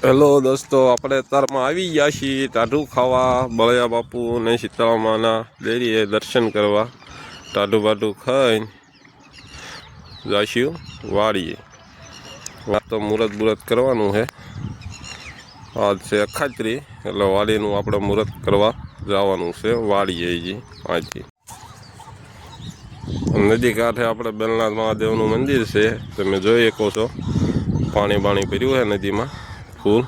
Hello દોસ્તો, આપણે અત્યારમાં આવી ગયા છીએ ટાઢું ખાવા બળિયા બાપુ ને શીતળામાના ડેરીએ દર્શન કરવા. ટાઢું બાઢું ખાઈને જાશું વાડીએ. આ તો મુહૂર્ત બુરત કરવાનું છે. આજ છે અખાત્રી, એટલે વાડીનું આપણે મુહૂર્ત કરવા જવાનું છે વાડીએ. આજથી નદી કાંઠે આપણે બેલનાથ મહાદેવનું મંદિર છે, તમે જોઈ શકો છો. પાણી બાણી પીર્યું છે નદીમાં ફૂલ.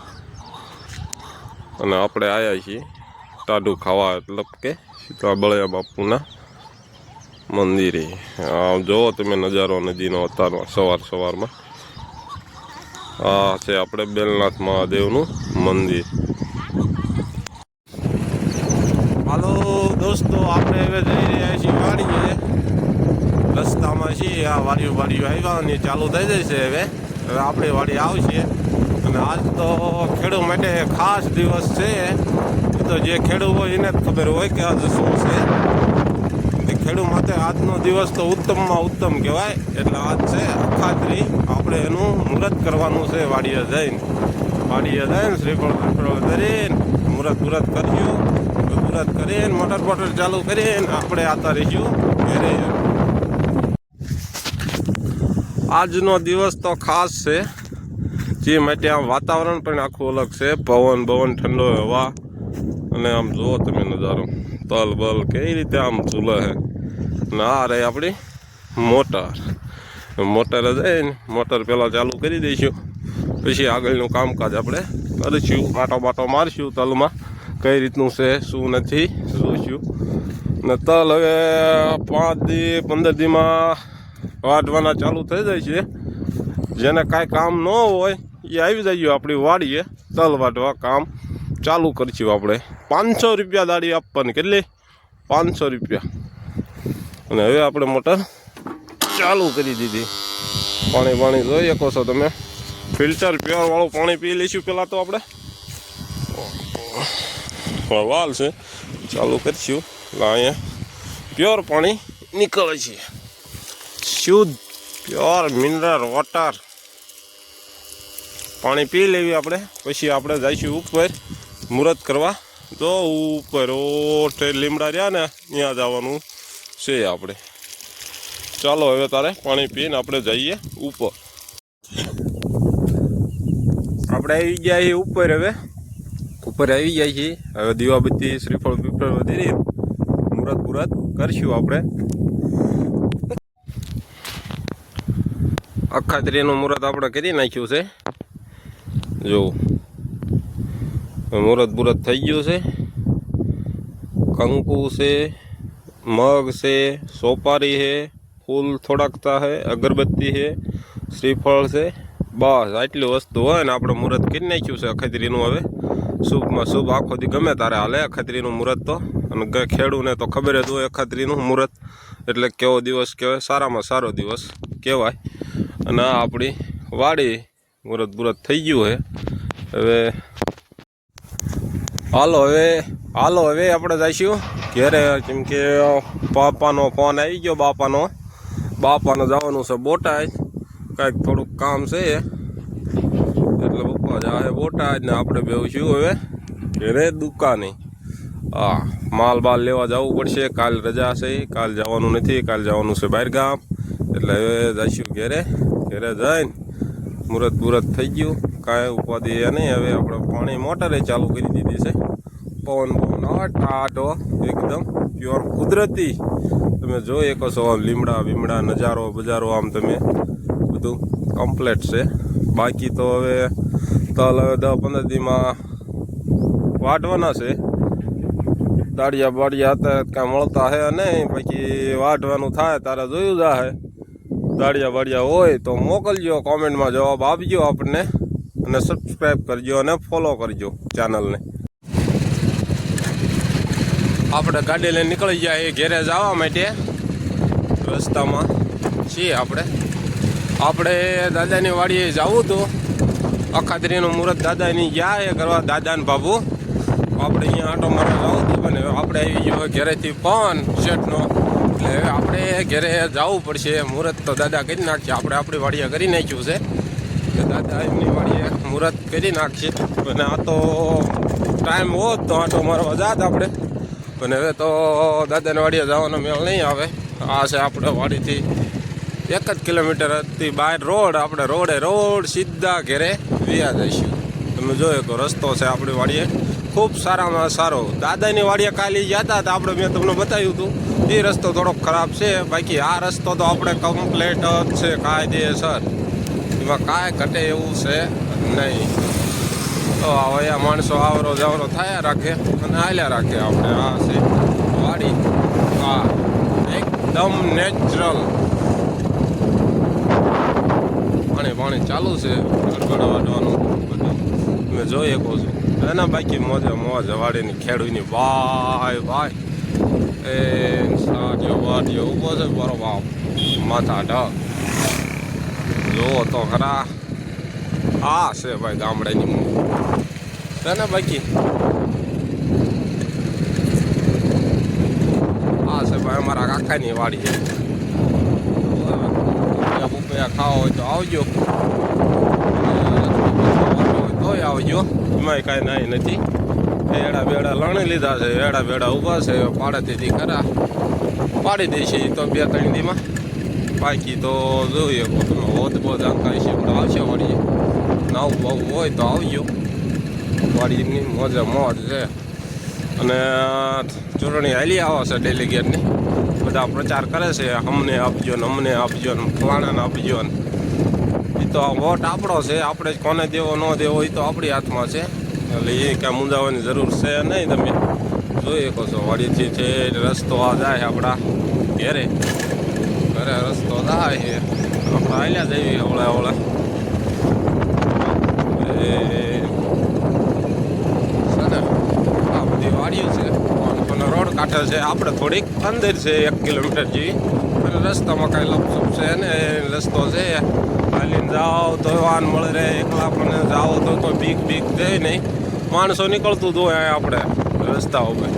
અને આપણે આવ્યા છીએ ટાઢું ખાવા, એટલે કે શીતળા બળિયા બાપુના મંદિરે. જોવો તમે નજારો નદીનો અત્યારમાં સવારમાં. આ છે આપણે બેલનાથ મહાદેવનું મંદિર. હાલો દોસ્તો, આપણે હવે જઈ રહ્યા છીએ વાડીએ. રસ્તામાં છીએ, આ વાડીઓ આવ્યા અને ચાલુ થઈ જશે. હવે આપણે વાડી આવશે. અને આજ તો ખેડૂત માટે ખાસ દિવસ છે. તો જે ખેડૂત હોય એને જ ખબર હોય કે આજે શું છે. ખેડૂત માટે આજનો દિવસ તો ઉત્તમમાં ઉત્તમ કહેવાય. એટલે આજ છે અખાત્રી, આપણે એનું મુહૂર્ત કરવાનું છે. વાડીએ જઈને શ્રીફળ ધરીને મુહૂર્ત કરશું. મુહૂર્ત કરીને મોટર ચાલુ કરીને આપણે આતા રહીશું ઘરે. આજનો દિવસ તો ખાસ છે, જે માટે આમ વાતાવરણ પણ આખું અલગ છે. પવન ઠંડો હવા, અને આમ જુઓ તમે નજારો. તલ બલ કઈ રીતે આમ ચૂલે છે. અને આ રહી આપણી મોટરે જઈને મોટર પહેલાં ચાલુ કરી દઈશું, પછી આગળનું કામકાજ આપણે કરીશું. બાટો મારશું તલમાં, કઈ રીતનું છે શું નથી જોઈશું. ને તલ હવે 5-15 દીમાં વાઢવાના ચાલુ થઈ જાય છે. જેને કાંઈ કામ ન હોય એ આવી જાય આપણી વાડીએ તલ વાઢવા. કામ ચાલુ કરીશું આપણે. 500 રૂપિયા દાડી આપવાની. કેટલી? 500 રૂપિયા. અને હવે આપણે મોટર ચાલુ કરી દીધી. પાણી જોઈ શકો છો તમે. ફિલ્ટર પ્યોરવાળું પાણી પી લઈશું પહેલાં તો આપણે. વાલ છે, ચાલુ કરીશું. એટલે અહીંયા પ્યોર પાણી નીકળે છે, શુદ્ધ પ્યોર મિનરલ વોટર પાણી પી લેવી આપણે. પછી આપણે જઈશું ઉપર મુહૂર્ત કરવા. તો ઉપર ઓઠે લીમડા રહ્યા ને ત્યાં જવાનું છે આપણે. ચાલો હવે તારે પાણી પીને આપણે જઈએ ઉપર. આપણે આવી ગયા છીએ ઉપર. હવે ઉપર આવી ગયા છીએ. હવે દીવાબત્તી શ્રીફળ વધેરી મુહૂર્ત કરશું આપણે. અખાત્રીનું મુહૂર્ત આપણે કરી નાખ્યું છે. જો મુહૂર્ત થઈ ગયું છે. કંકુ છે, મગ છે, સોપારી છે, ફૂલ થોડાકતા છે, અગરબત્તી છે, શ્રીફળ છે. બસ આટલી વસ્તુ હોય ને આપણે મુહૂર્ત કરી નાખ્યું છે અખાત્રીનું. હવે શુભમાં શુભ આખો દી ગમે તારે હાલે અખાત્રીનું મુહૂર્ત તો. અને ખેડૂને તો ખબર જ હોય અખાત્રીનું મુહૂર્ત એટલે કેવો દિવસ કહેવાય, સારામાં સારો દિવસ કહેવાય. અને આ આપણી વાડી મુહૂર્ત થઈ ગયું છે. હવે હાલો હવે આપણે જઈશું ઘેરે. કેમ કે બાપાનો ફોન આવી ગયો. બાપાનો જવાનું છે બોટાદ. કાંઈક થોડુંક કામ છે એટલે પપ્પા જાય બોટાદ ને આપણે બેસીશું હવે ઘેરે દુકાને. હા, માલ લેવા જવું પડશે. કાલ રજા છે, કાલ જવાનું નથી. કાલ જવાનું છે બહાર ગામ. એટલે હવે જઈશું ઘેરે જઈને મુહૂર્ત થઈ ગયું. કાંઈ ઉપાધિ નહીં. હવે આપણે પાણી મોટરે ચાલુ કરી દીધી છે. પવન ટાઢો એકદમ પ્યોર કુદરતી. તમે જોઈ શકો છો લીમડા નજારો બજારો આમ તમે બધું કમ્પ્લેટ છે. બાકી તો હવે તલ હવે 10-15 દીમાં વાઢવાના છે. દાડિયા બાડિયા હતા કાંઈ મળતા હે નહીં. પછી વાઢવાનું થાય તારે જોયું જાહે. દાડિયા બાડિયા હોય તો મોકલજો, કોમેન્ટમાં જવાબ આપજો આપણને. અને સબસ્ક્રાઈબ કરજો અને ફોલો કરજો ચેનલને. આપણે ગાડી લઈને નીકળી જાય ઘેરે જવા માટે. રસ્તામાં છીએ આપણે દાદાની વાડીએ જવું હતું. અખાત્રીનું મુહૂર્ત દાદાની ગયા કરવા. દાદાને બાબુ આપણે અહીંયા આટો મારવા જવું હતું, પણ આપણે આવી ગયો ઘેરેથી ફોન શેઠનો. એટલે હવે આપણે ઘેરે જવું પડશે. મુહૂર્ત તો દાદા કરી નાખશે. આપણે આપણી વાડીએ કરી નાખ્યું છે. કે દાદા એમની વાડીએ મુહૂર્ત કરી નાખશે. અને આ તો ટાઈમ હોત તો આટો મારવા જાત આપણે, અને હવે તો દાદાને વાડીએ જવાનો મેળ નહીં આવે. આ છે આપણે વાડીથી 1 જ કિલોમીટરથી બહાર રોડ. આપણે રોડ સીધા ઘેરે વ્યા જઈશું. તમે જોયો તો રસ્તો છે આપણી વાડીએ ખૂબ સારામાં સારો. દાદાની વાડીએ કાલે ગયા હતા આપણે, મેં તમને બતાવ્યું હતું. એ રસ્તો થોડોક ખરાબ છે, બાકી આ રસ્તો તો આપણે કમ્પ્લેટ જ છે, કાયદેસર. એમાં કાંઈ ઘટે એવું છે નહીં. તો હવે આ માણસો આવરો જાવરો થયા રાખે અને હાલ્યા રાખે. આપણે આ છે વાડી, હા એકદમ નેચરલ. પાણી ચાલુ છે, ગડગડાવાનું બધું મેં જોઈ શકો છો. એના બાકી મોજે મોજ વાડીની ખેડૂતની ભાઈ એ સાજો વાડીઓ ઊભો છે બરોબર માથા ઢગ. જુઓ તો ખરા, આ છે ભાઈ ગામડાની છે ને. બાકી આ છે ભાઈ અમારા કાકાની વાડી છે. પપૈયા ખાવા હોય તો આવજો, તોય આવજો. એમાંય કાંઈ નાઈ નથી. એડા બેડા લણી લીધા છે, એડા બેડા ઊભા છે. પાડેથી ખરા પાડી દઈશે તો 2-3 દીમાં. બાકી તો જોઈએ હોત બોધ અંકાય છે તો આવશે વાડીએ. નવું બહુ હોય તો આવજો. વાડીની મોજે મોજ છે. અને ચૂંટણી હાલી આવે છે ડેલિગેટની. બધા પ્રચાર કરે છે, અમને આપજો ને અમને આપજો ને ફલાણાને આપજો ને. એ તો વોટ આપણો છે, આપણે જ કોને દેવો ન દેવો એ તો આપણી હાથમાં છે. એટલે એ કાંઈ મૂંઝાવાની જરૂર છે નહીં. તમે જોઈ શકો છો વાડીથી છે રસ્તો આ જાય આપણા ઘરે રસ્તો થાય છે. આપણે હાલ્યા જઈએ હવળા આ બધી વાડીઓ છે. અને રોડ કાંઠે છે, આપણે થોડીક અંદર છે 1 કિલોમીટર જેવી. અને રસ્તામાં કાંઈ લપસપ છે ને, રસ્તો છે હાલીને જાઓ તો વાહન મળે રહે. એકલા આપણને જાઓ તો કોઈ બીક દે નહીં. માણસો નીકળતું જ હોય આપણે રસ્તા ઉપર.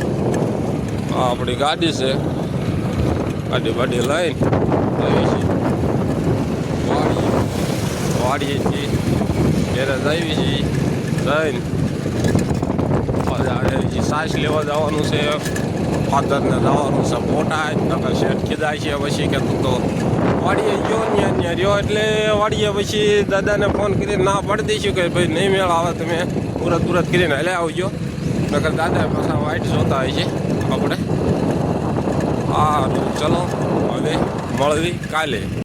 આ આપણી ગાડી છે, ગાડી બાડી લઈને વાડીએથી ઘેરે જઈએ છીએ. જઈને સાસ લેવા જવાનું છે, ફાધરને જવાનું છે બોટાદ. નકર શેઠ કીધા છે પછી કે તું તો વાડીએ ગયો ત્યાં રહ્યો. એટલે વાડીએ પછી દાદાને ફોન કરીને ના પાડી દઈશું કે ભાઈ નહીં મેળ આવે, તમે પૂરત કરીને એટલે આવજો. નકર દાદા પાછા વાઇટ જોતા હોય છે આપણે. હા ચલો હવે મળવી કાલે.